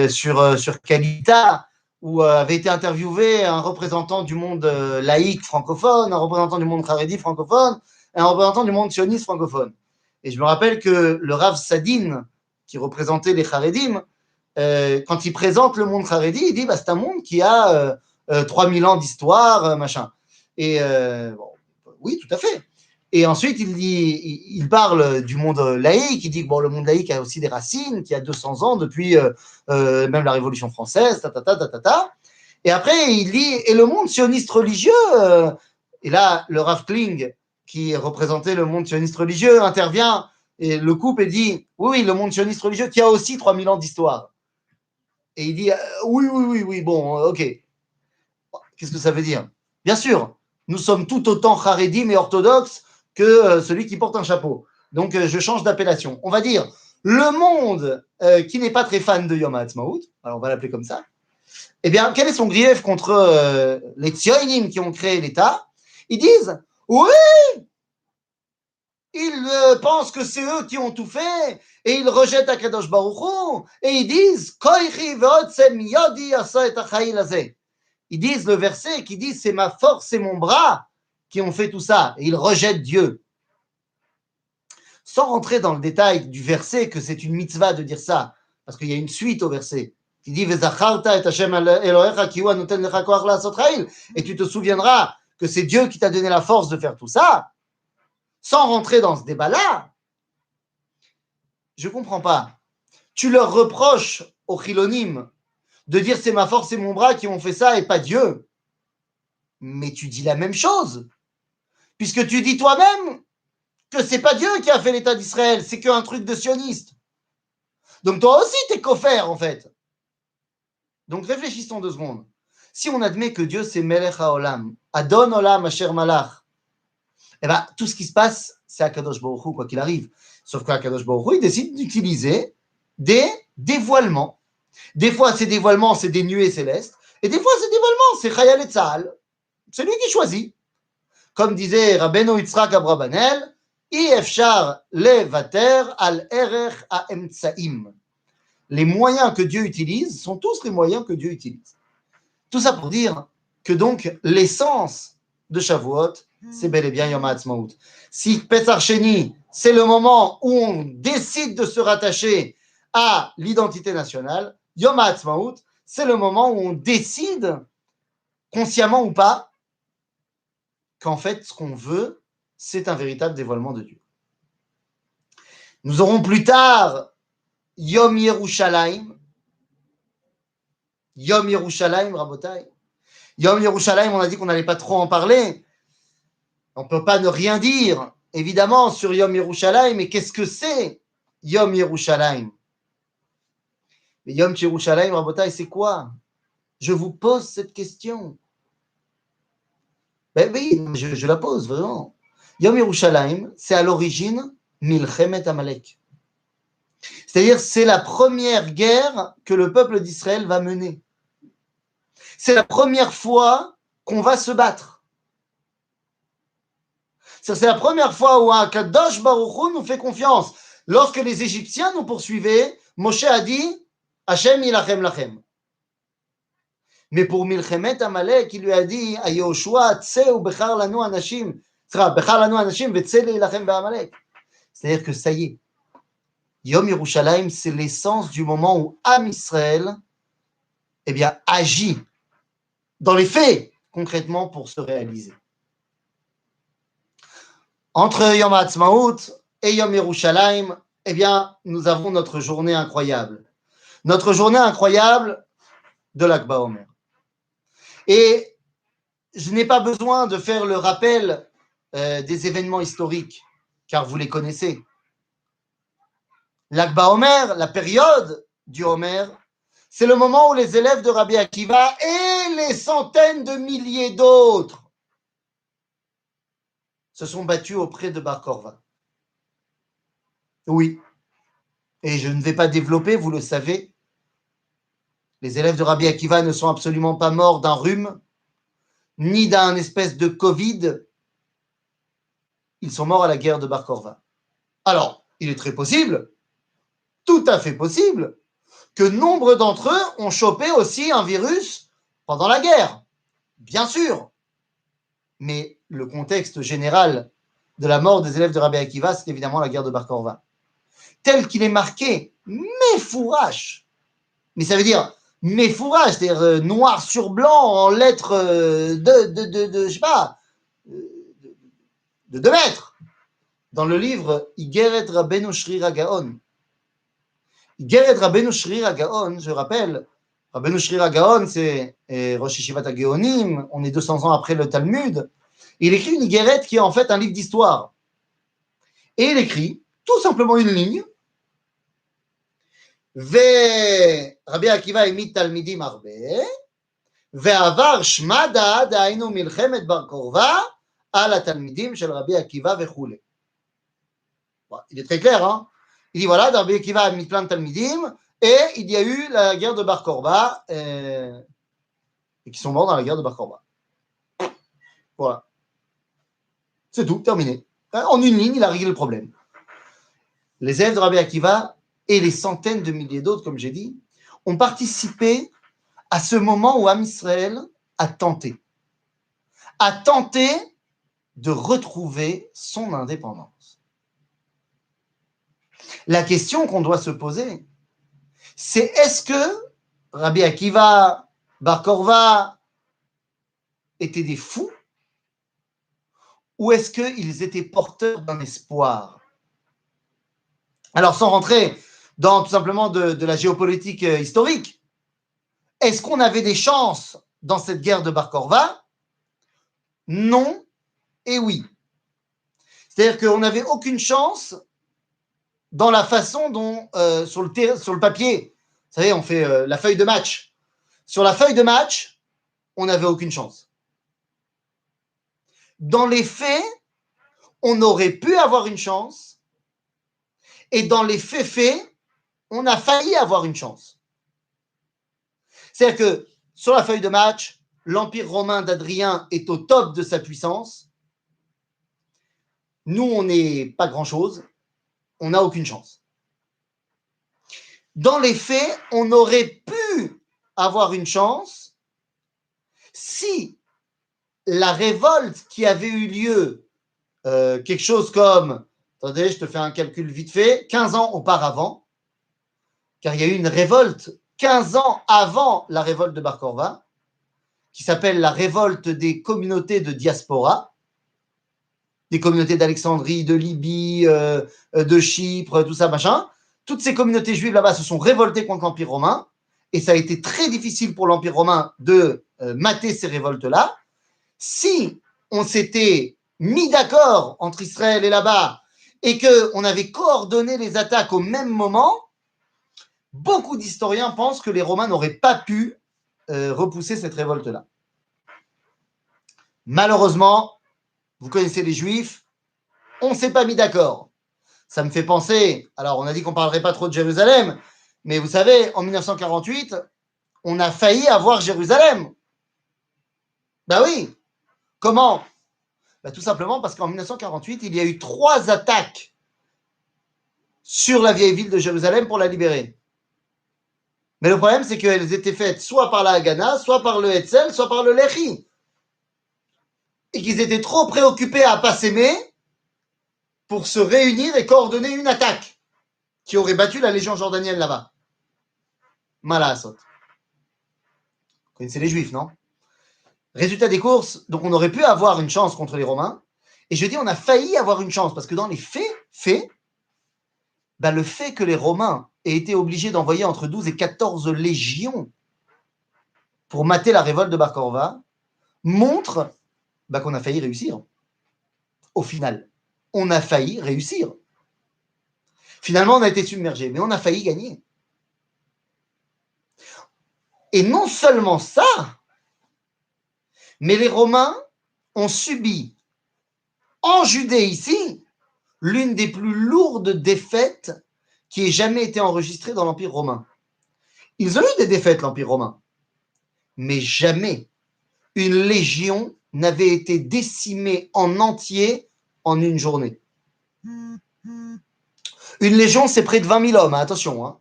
sur Kalita, où avait été interviewé un représentant du monde laïque francophone, un représentant du monde haredi francophone, et un représentant du monde sioniste francophone. Et je me rappelle que le Rav Sadin, qui représentait les Haredim, quand il présente le monde haredi, il dit c'est un monde qui a 3000 ans d'histoire, machin. Et bon, oui, tout à fait. Et ensuite, il parle du monde laïque, il dit que le monde laïque a aussi des racines, qui a 200 ans depuis même la Révolution française, Et après, il dit, et le monde sioniste religieux, et là, le Rav Kling, qui représentait le monde sioniste religieux, intervient et le coupe et dit, oui, le monde sioniste religieux qui a aussi 3000 ans d'histoire. Et il dit, oui, bon, ok. Qu'est-ce que ça veut dire? Bien sûr, nous sommes tout autant haredim et orthodoxes que celui qui porte un chapeau. Donc, je change d'appellation. On va dire le monde qui n'est pas très fan de Yom HaAtzmaut, alors on va l'appeler comme ça, eh bien, quel est son grief contre les Tzionim qui ont créé l'État? Ils disent, Oui, ils pensent que c'est eux qui ont tout fait et ils rejettent Akadosh Baruch Hu et ils disent Koichi ve'otzem yodi asa et ha'chayil hazeh. Ils disent le verset qui dit c'est ma force et mon bras qui ont fait tout ça et ils rejettent Dieu. Sans rentrer dans le détail du verset que c'est une mitzvah de dire ça, parce qu'il y a une suite au verset qui dit Vezacharta et Hashem Elohecha ki hu anoten lecha koach la'asot chayil, et tu te souviendras que c'est Dieu qui t'a donné la force de faire tout ça. Sans rentrer dans ce débat-là, je ne comprends pas. Tu leur reproches aux chilonim de dire c'est ma force et mon bras qui ont fait ça et pas Dieu. Mais tu dis la même chose, puisque tu dis toi-même que c'est pas Dieu qui a fait l'État d'Israël, c'est qu'un truc de sioniste. Donc toi aussi, t'es coffert en fait. Donc réfléchissons 2 secondes. Si on admet que Dieu c'est Melech HaOlam, Adon Olam Asher Malach, eh ben, tout ce qui se passe, c'est Akadosh Baruch Hu, quoi qu'il arrive. Sauf qu'Akadosh Baruch Hu, il décide d'utiliser des dévoilements. Des fois, ces dévoilements, c'est des nuées célestes. Et des fois, ces dévoilements, c'est Chayal et Tzahal. C'est lui qui choisit. Comme disait Rabbeinu Yitzhak Abrabanel, Efshar levater al erech ha'emtsaim. Les moyens que Dieu utilise sont tous les moyens que Dieu utilise. Tout ça pour dire que donc l'essence de Shavuot, c'est bel et bien Yom HaAtzmaut. Si Pesach Sheni, c'est le moment où on décide de se rattacher à l'identité nationale, Yom HaAtzmaut, c'est le moment où on décide, consciemment ou pas, qu'en fait, ce qu'on veut, c'est un véritable dévoilement de Dieu. Nous aurons plus tard Yom Yerushalayim. Yom Yerushalayim, Rabotai. Yom Yerushalayim, on a dit qu'on n'allait pas trop en parler. On ne peut pas ne rien dire, évidemment, sur Yom Yerushalayim. Mais qu'est-ce que c'est Yom Yerushalayim? Mais Yom Yerushalayim, Rabotai, c'est quoi? Je vous pose cette question. Ben oui, je la pose, vraiment. Yom Yerushalayim, c'est à l'origine Milchemet Amalek. C'est-à-dire, c'est la première guerre que le peuple d'Israël va mener. C'est la première fois qu'on va se battre. C'est la première fois où un Kadosh Baruch Hu nous fait confiance. Lorsque les Égyptiens nous poursuivaient, Moshe a dit Hashem yilachem lachem. Mais pour Milchemet Amalek, il lui a dit à Yoshua, tseu bechar lanu anashim, bechar lanu anashim vetseh leilachem be'Amalek. C'est-à-dire que ça y est, Yom Yerushalayim, c'est l'essence du moment où Am Israël, eh bien, agit dans les faits, concrètement, pour se réaliser. Entre Yom HaAtzmaut et Yom Yerushalayim, eh bien, nous avons notre journée incroyable. Notre journée incroyable de l'Ak BaOmer. Et je n'ai pas besoin de faire le rappel des événements historiques, car vous les connaissez. L'Ak BaOmer, la période du Homer, c'est le moment où les élèves de Rabbi Akiva et les centaines de milliers d'autres se sont battus auprès de Bar Korva. Oui. Et je ne vais pas développer, vous le savez. Les élèves de Rabbi Akiva ne sont absolument pas morts d'un rhume, ni d'un espèce de Covid. Ils sont morts à la guerre de Bar Korva. Alors, il est très possible, tout à fait possible, que nombre d'entre eux ont chopé aussi un virus pendant la guerre. Bien sûr. Mais le contexte général de la mort des élèves de Rabbi Akiva, c'est évidemment la guerre de Bar Korva. Tel qu'il est marqué, Mefourash. Mais ça veut dire Mefourash, c'est-à-dire noir sur blanc en lettres je sais pas, de 2 mètres. Dans le livre Igeret Rabbeinu Shri Gaon. Igeret Rabbeinu Shri Gaon, je rappelle, Rabbeinu Shri Gaon, c'est Rosh Yeshivat HaGeonim, on est 200 ans après le Talmud. Il écrit une Igeret qui est en fait un livre d'histoire. Et il écrit tout simplement une ligne. ורבי עקיבא העמיד תלמידים הרבה, ועבר שמדה, דהיינו מלחמת בר כוכבא, על התלמידים של רבי עקיבא וכולי. Il est très clair, hein? Il dit voilà, Rabbi Akiva a mis plein de talmidim, et il y a eu la guerre de Bar Korba, et qui sont morts dans la guerre de Bar Korba. Voilà. C'est tout, terminé. En une ligne, il a réglé le problème. Les élèves de Rabbi Akiva et les centaines de milliers d'autres, comme j'ai dit, ont participé à ce moment où Am Israël a tenté de retrouver son indépendance. La question qu'on doit se poser, c'est est-ce que Rabbi Akiva, Bar Korva étaient des fous ou est-ce qu'ils étaient porteurs d'un espoir? Alors, sans rentrer dans tout simplement de la géopolitique historique, est-ce qu'on avait des chances dans cette guerre de Bar Korva? Non et oui. C'est-à-dire qu'on n'avait aucune chance dans la façon dont, sur le papier, vous savez, on fait la feuille de match. Sur la feuille de match, on n'avait aucune chance. Dans les faits, on aurait pu avoir une chance, et dans les faits, on a failli avoir une chance. C'est-à-dire que sur la feuille de match, l'Empire romain d'Adrien est au top de sa puissance. Nous, on n'est pas grand-chose. On n'a aucune chance. Dans les faits, on aurait pu avoir une chance si la révolte qui avait eu lieu, quelque chose comme, attendez, je te fais un calcul vite fait, 15 ans auparavant, car il y a eu une révolte 15 ans avant la révolte de Bar Korva, qui s'appelle la révolte des communautés de diaspora, des communautés d'Alexandrie, de Libye, de Chypre, tout ça, machin. Toutes ces communautés juives là-bas se sont révoltées contre l'Empire romain, et ça a été très difficile pour l'Empire romain de mater ces révoltes-là. Si on s'était mis d'accord entre Israël et là-bas, et qu'on avait coordonné les attaques au même moment, beaucoup d'historiens pensent que les Romains n'auraient pas pu repousser cette révolte-là. Malheureusement, vous connaissez les Juifs, on ne s'est pas mis d'accord. Ça me fait penser, alors on a dit qu'on ne parlerait pas trop de Jérusalem, mais vous savez, en 1948, on a failli avoir Jérusalem. Ben oui. Comment? Ben tout simplement parce qu'en 1948, il y a eu 3 attaques sur la vieille ville de Jérusalem pour la libérer. Mais le problème, c'est qu'elles étaient faites soit par la Haganah, soit par le Hetzel, soit par le Lehi. Et qu'ils étaient trop préoccupés à ne pas s'aimer pour se réunir et coordonner une attaque qui aurait battu la légion jordanienne là-bas. Malasot. Vous connaissez les Juifs, non? Résultat des courses, donc on aurait pu avoir une chance contre les Romains. Et je dis, on a failli avoir une chance parce que dans les faits, ben le fait que les Romains aient été obligés d'envoyer entre 12 et 14 légions pour mater la révolte de Bar Korva montre ben, qu'on a failli réussir. Au final, on a failli réussir. Finalement, on a été submergé, mais on a failli gagner. Et non seulement ça, mais les Romains ont subi en Judée ici l'une des plus lourdes défaites qui ait jamais été enregistrée dans l'Empire romain. Ils ont eu des défaites, l'Empire romain, mais jamais une légion n'avait été décimée en entier en une journée. Une légion, c'est près de 20 000 hommes, hein, attention. Hein.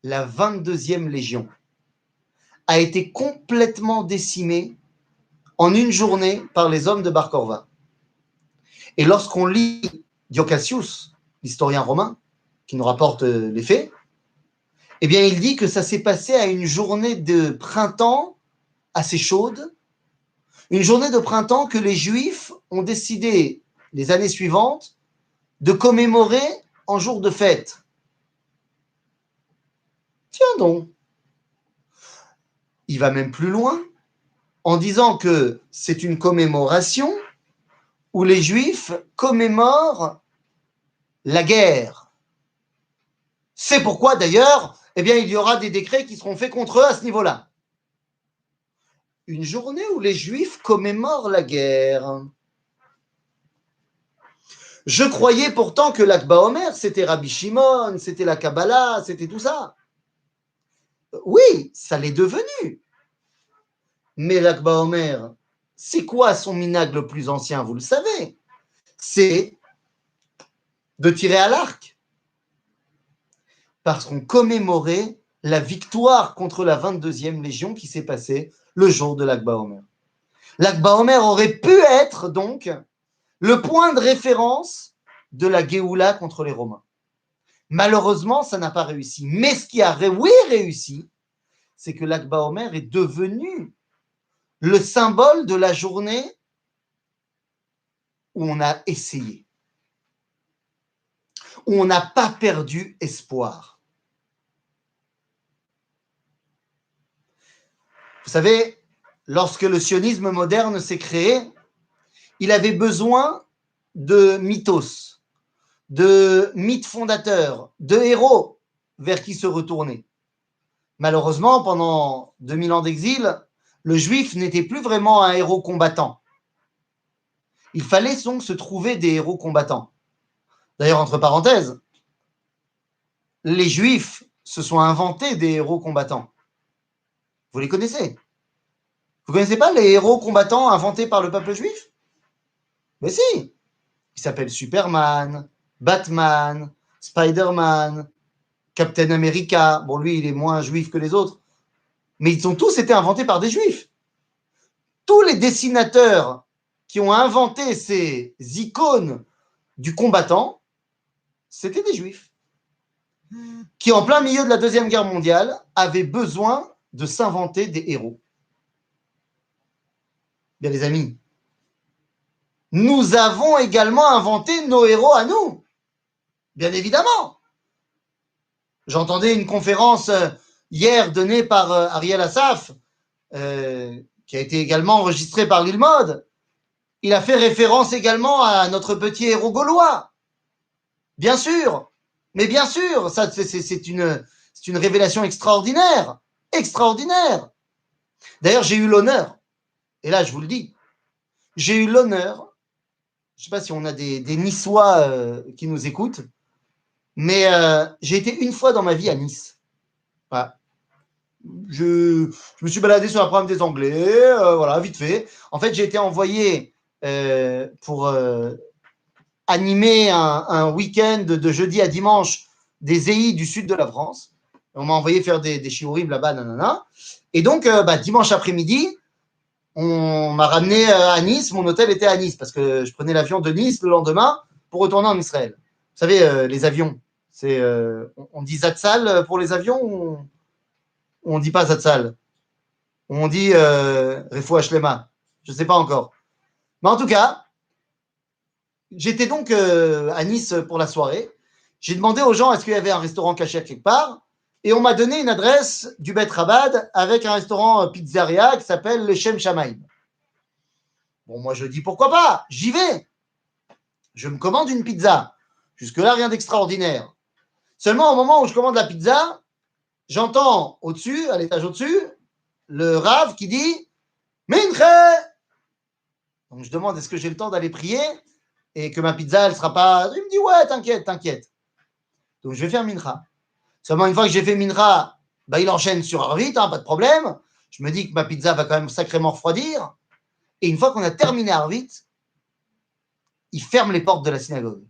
La 22e légion a été complètement décimée en une journée par les hommes de Bar Korva. Et lorsqu'on lit Diocasius, l'historien romain, qui nous rapporte les faits, eh bien, il dit que ça s'est passé à une journée de printemps assez chaude, une journée de printemps que les Juifs ont décidé, les années suivantes, de commémorer en jour de fête. Tiens donc. Il va même plus loin, en disant que c'est une commémoration où les Juifs commémorent la guerre. C'est pourquoi, d'ailleurs, eh bien, il y aura des décrets qui seront faits contre eux à ce niveau-là. Une journée où les Juifs commémorent la guerre. Je croyais pourtant que l'Akba Omer, c'était Rabbi Shimon, c'était la Kabbalah, c'était tout ça. Oui, ça l'est devenu. Mais l'Akba Omer, c'est quoi son minag le plus ancien? Vous le savez. C'est de tirer à l'arc. Parce qu'on commémorait la victoire contre la 22e Légion qui s'est passée le jour de l'Akba Omer. L'Akba Omer aurait pu être donc le point de référence de la Géoula contre les Romains. Malheureusement, ça n'a pas réussi. Mais ce qui a réussi, c'est que l'Akba Omer est devenu le symbole de la journée où on a essayé, où on n'a pas perdu espoir. Vous savez, lorsque le sionisme moderne s'est créé, il avait besoin de mythos, de mythes fondateurs, de héros vers qui se retourner. Malheureusement, pendant 2000 ans d'exil, le juif n'était plus vraiment un héros combattant. Il fallait donc se trouver des héros combattants. D'ailleurs, entre parenthèses, les juifs se sont inventés des héros combattants. Vous les connaissez? Vous ne connaissez pas les héros combattants inventés par le peuple juif? Mais si! Ils s'appellent Superman, Batman, Spider-Man, Captain America. Bon, lui, il est moins juif que les autres. Mais ils ont tous été inventés par des juifs. Tous les dessinateurs qui ont inventé ces icônes du combattant, c'était des juifs. Qui, en plein milieu de la Deuxième Guerre mondiale, avaient besoin de s'inventer des héros. Bien, les amis, nous avons également inventé nos héros à nous. Bien évidemment. J'entendais une conférence hier donnée par Ariel Assaf, qui a été également enregistrée par l'Ilmod. Il a fait référence également à notre petit héros gaulois. Bien sûr. Mais bien sûr, ça, c'est une révélation extraordinaire. Extraordinaire. D'ailleurs, j'ai eu l'honneur, et là, je vous le dis, j'ai eu l'honneur, je ne sais pas si on a des Niçois qui nous écoutent, mais j'ai été une fois dans ma vie à Nice. Voilà. Je me suis baladé sur la promenade des Anglais, voilà, vite fait. En fait, j'ai été envoyé pour animer un week-end de jeudi à dimanche des EI du sud de la France. On m'a envoyé faire des shiurim là-bas, nanana. Et donc, dimanche après-midi, on m'a ramené à Nice. Mon hôtel était à Nice parce que je prenais l'avion de Nice le lendemain pour retourner en Israël. Vous savez, les avions, on dit Zatzal pour les avions ou on ne dit pas Zatzal? On dit Refoua Shlema. Je ne sais pas encore. Mais en tout cas, j'étais donc à Nice pour la soirée. J'ai demandé aux gens est-ce qu'il y avait un restaurant caché quelque part. Et on m'a donné une adresse du Bet Rabad avec un restaurant pizzeria qui s'appelle le Shem Shamaim. Bon, moi, je dis pourquoi pas, j'y vais. Je me commande une pizza. Jusque-là, rien d'extraordinaire. Seulement, au moment où je commande la pizza, j'entends au-dessus, à l'étage au-dessus, le Rav qui dit Minche. Donc, je demande est-ce que j'ai le temps d'aller prier et que ma pizza, elle ne sera pas. Il me dit ouais, t'inquiète, t'inquiète. Donc, je vais faire Mincha. Seulement, une fois que j'ai fait Mincha, il enchaîne sur Arvit, pas de problème. Je me dis que ma pizza va quand même sacrément refroidir. Et une fois qu'on a terminé Arvit, il ferme les portes de la synagogue.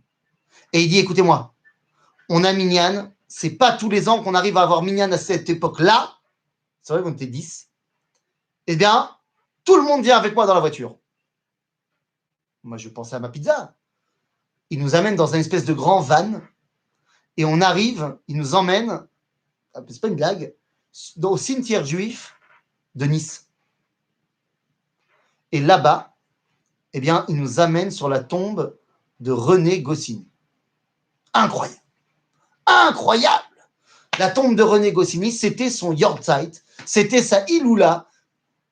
Et il dit, écoutez-moi, on a Minyan, c'est pas tous les ans qu'on arrive à avoir Minyan à cette époque-là. C'est vrai qu'on était 10. Eh bien, tout le monde vient avec moi dans la voiture. Moi, je pensais à ma pizza. Il nous amène dans une espèce de grand van. Et on arrive, il nous emmène, c'est pas une blague, au cimetière juif de Nice. Et là-bas, eh bien, il nous amène sur la tombe de René Goscinny. Incroyable. Incroyable. La tombe de René Goscinny, c'était son Yortzeit, c'était sa Iloula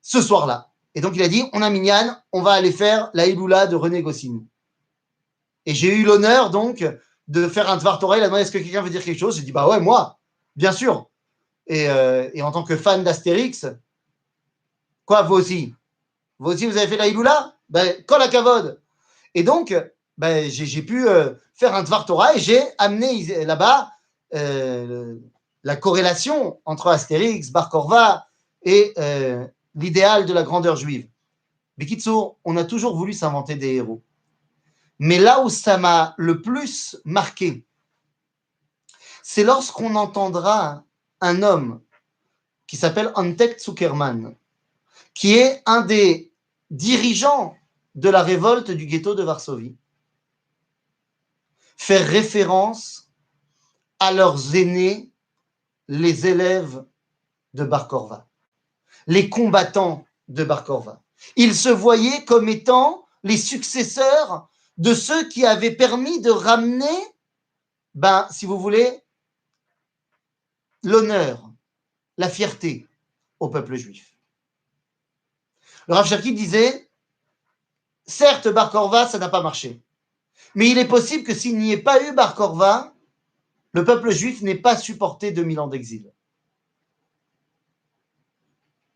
ce soir-là. Et donc, il a dit, on a Minyan, on va aller faire la Iloula de René Goscinny. Et j'ai eu l'honneur, donc, de faire un Dvar Torah. Il a demandé est-ce que quelqu'un veut dire quelque chose. J'ai dit, bah ouais, moi, bien sûr. Et en tant que fan d'Astérix, quoi, vous aussi? Vous aussi, vous avez fait la Iloula? Kol hakavod. Et donc, j'ai pu faire un Dvar Torah et j'ai amené là-bas la corrélation entre Astérix, Bar Korva et l'idéal de la grandeur juive. Bekitsour, on a toujours voulu s'inventer des héros. Mais là où ça m'a le plus marqué, c'est lorsqu'on entendra un homme qui s'appelle Antek Zuckerman, qui est un des dirigeants de la révolte du ghetto de Varsovie, faire référence à leurs aînés, les élèves de Bar Korva, les combattants de Bar Korva. Ils se voyaient comme étant les successeurs de ceux qui avaient permis de ramener, si vous voulez, l'honneur, la fierté au peuple juif. Le Rav Cherki disait, certes, Bar Korva, ça n'a pas marché, mais il est possible que s'il n'y ait pas eu Bar Korva, le peuple juif n'ait pas supporté 2000 ans d'exil.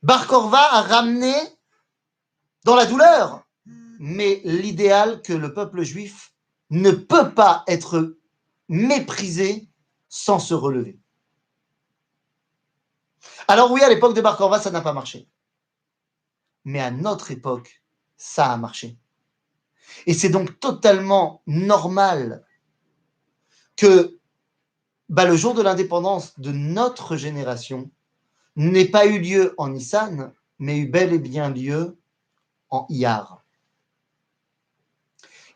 Bar Korva a ramené dans la douleur, mais l'idéal que le peuple juif ne peut pas être méprisé sans se relever. Alors oui, à l'époque de Bar Korva, ça n'a pas marché. Mais à notre époque, ça a marché. Et c'est donc totalement normal que le jour de l'indépendance de notre génération n'ait pas eu lieu en Nissan, mais eu bel et bien lieu en Iyar.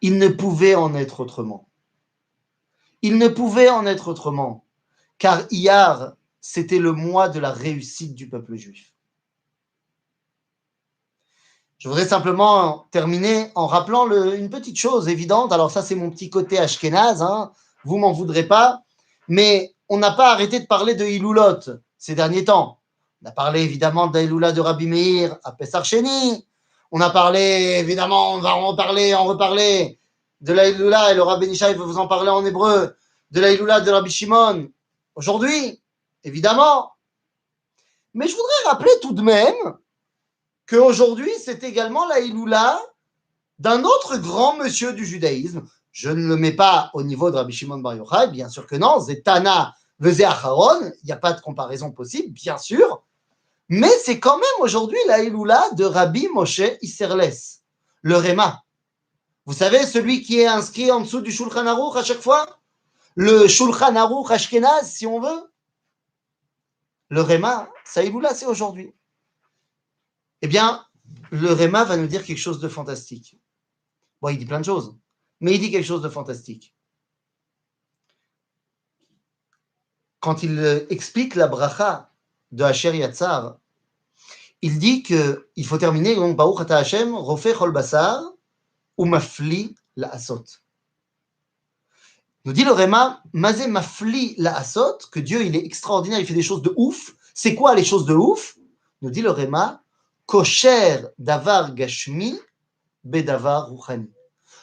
Il ne pouvait en être autrement. Il ne pouvait en être autrement, car Iyar, c'était le mois de la réussite du peuple juif. Je voudrais simplement terminer en rappelant une petite chose évidente. Alors ça, c'est mon petit côté ashkénaze, hein. Vous m'en voudrez pas, mais on n'a pas arrêté de parler de Iloulot ces derniers temps. On a parlé évidemment de l'Iloula de Rabbi Meir à Pessar Sheni. On a parlé, évidemment, on va en reparler de la Iloula, et le Rabbi Nishai veut vous en parler en hébreu, de la Iloula de Rabbi Shimon aujourd'hui, évidemment. Mais je voudrais rappeler tout de même qu'aujourd'hui, c'est également la Iloula d'un autre grand monsieur du judaïsme. Je ne le mets pas au niveau de Rabbi Shimon Bar Yochai, bien sûr que non, Zetana Vezé Acharon, il n'y a pas de comparaison possible, bien sûr, mais c'est quand même aujourd'hui la Iloula de Rabbi Moshe Isserles, le Réma. Vous savez, celui qui est inscrit en dessous du Shulchan Aruch à chaque fois, le Shulchan Aruch Ashkenaz, si on veut. Le Réma, sa Iloula, c'est aujourd'hui. Eh bien, le Réma va nous dire quelque chose de fantastique. Bon, il dit plein de choses, mais il dit quelque chose de fantastique. Quand il explique la bracha de Asher Yatzar, il dit qu'il faut terminer donc Baruch Ata Hashem, Rofeh Chol Basar, ou Mafli la Asot. Nous dit le Réma, Mazé Mafli la Asot, que Dieu il est extraordinaire, il fait des choses de ouf. C'est quoi les choses de ouf? Nous dit le Réma, Kosher Davar Gashmi, Bedavar Ruchani.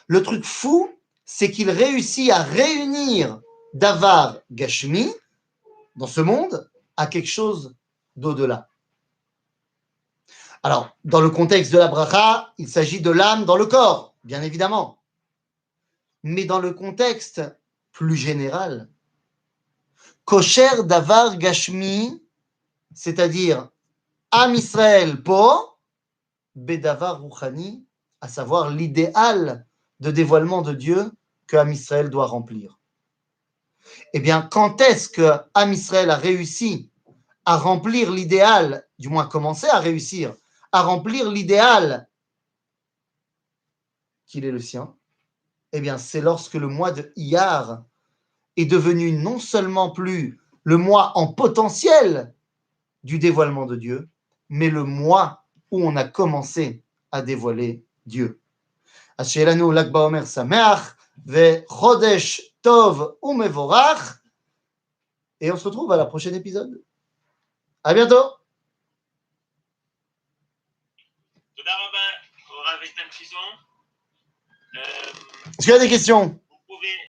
Le truc fou, c'est qu'il réussit à réunir Davar Gashmi dans ce monde à quelque chose d'au-delà. Alors, dans le contexte de la bracha, il s'agit de l'âme dans le corps, bien évidemment. Mais dans le contexte plus général, Kosher Davar Gashmi, c'est-à-dire Am Israël Po, Bedavar Ruchani, à savoir l'idéal de dévoilement de Dieu que Am Israël doit remplir. Eh bien, quand est-ce que Am Israël a réussi à remplir l'idéal, du moins commencer à réussir, à remplir l'idéal qu'il est le sien? Eh bien, c'est lorsque le mois de Iyar est devenu non seulement plus le mois en potentiel du dévoilement de Dieu, mais le mois où on a commencé à dévoiler Dieu. Ashelanu Lag Baomer Sameach ve Chodesh Tov umevorach. Et on se retrouve à la prochaine épisode. À bientôt. תודה רבה, הרב איתן פיזון. Est-ce qu'il y a des questions? Vous pouvez